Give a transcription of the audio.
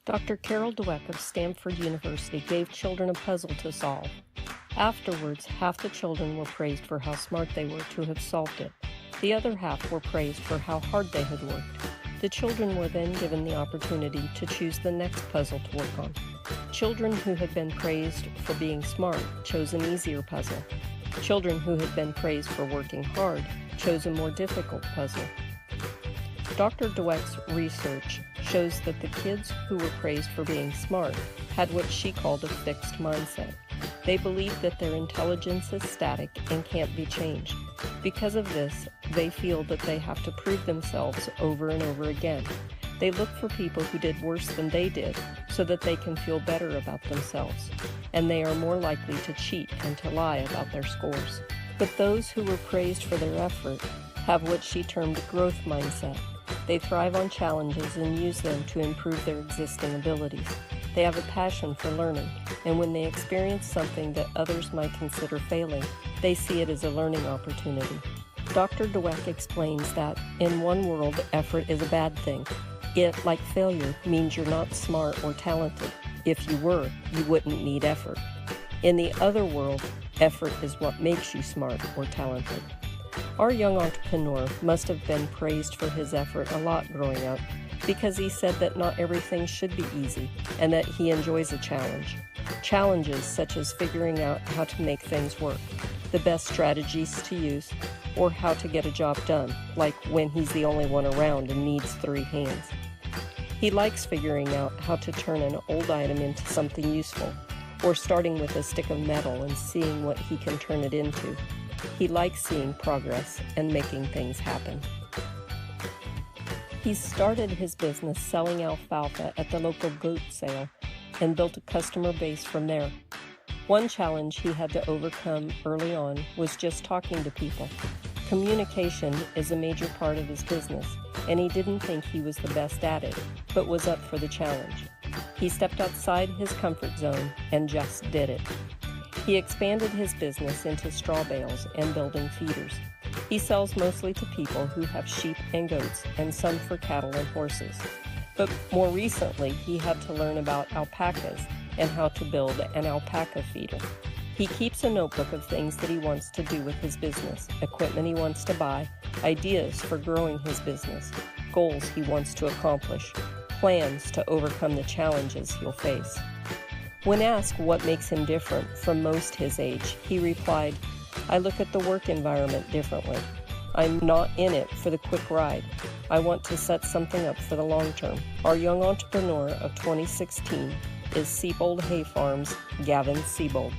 Dr. Carol Dweck of Stanford University gave children a puzzle to solve. Afterwards, half the children were praised for how smart they were to have solved it. The other half were praised for how hard they had worked. The children were then given the opportunity to choose the next puzzle to work on. Children who had been praised for being smart chose an easier puzzle. Children who had been praised for working hard chose a more difficult puzzle. Dr. Dweck's research shows that the kids who were praised for being smart had what she called a fixed mindset. They believe that their intelligence is static and can't be changed. Because of this, they feel that they have to prove themselves over and over again. They look for people who did worse than they did so that they can feel better about themselves, and they are more likely to cheat and to lie about their scores. But those who were praised for their effort have what she termed growth mindset. They thrive on challenges and use them to improve their existing abilities. They have a passion for learning, and when they experience something that others might consider failing, they see it as a learning opportunity. Dr. Dweck explains that in one world, effort is a bad thing. It, like failure, means you're not smart or talented. If you were, you wouldn't need effort. In the other world, effort is what makes you smart or talented. Our young entrepreneur must have been praised for his effort a lot growing up because he said that not everything should be easy and that he enjoys a challenge. Challenges such as figuring out how to make things work, the best strategies to use, or how to get a job done, like when he's the only one around and needs 3 hands. He likes figuring out how to turn an old item into something useful, or starting with a stick of metal and seeing what he can turn it into. He likes seeing progress and making things happen. He started his business selling alfalfa at the local goat sale and built a customer base from there. One challenge he had to overcome early on was just talking to people. Communication is a major part of his business, and he didn't think he was the best at it, but was up for the challenge. He stepped outside his comfort zone and just did it. He expanded his business into straw bales and building feeders. He sells mostly to people who have sheep and goats, and some for cattle and horses. But more recently, he had to learn about alpacas and how to build an alpaca feeder. He keeps a notebook of things that he wants to do with his business, equipment he wants to buy, ideas for growing his business, goals he wants to accomplish, plans to overcome the challenges he'll face. When asked what makes him different from most his age, he replied, "I look at the work environment differently. I'm not in it for the quick ride. I want to set something up for the long term." Our young entrepreneur of 2016 is Siebold Hay Farm's Gavin Siebold.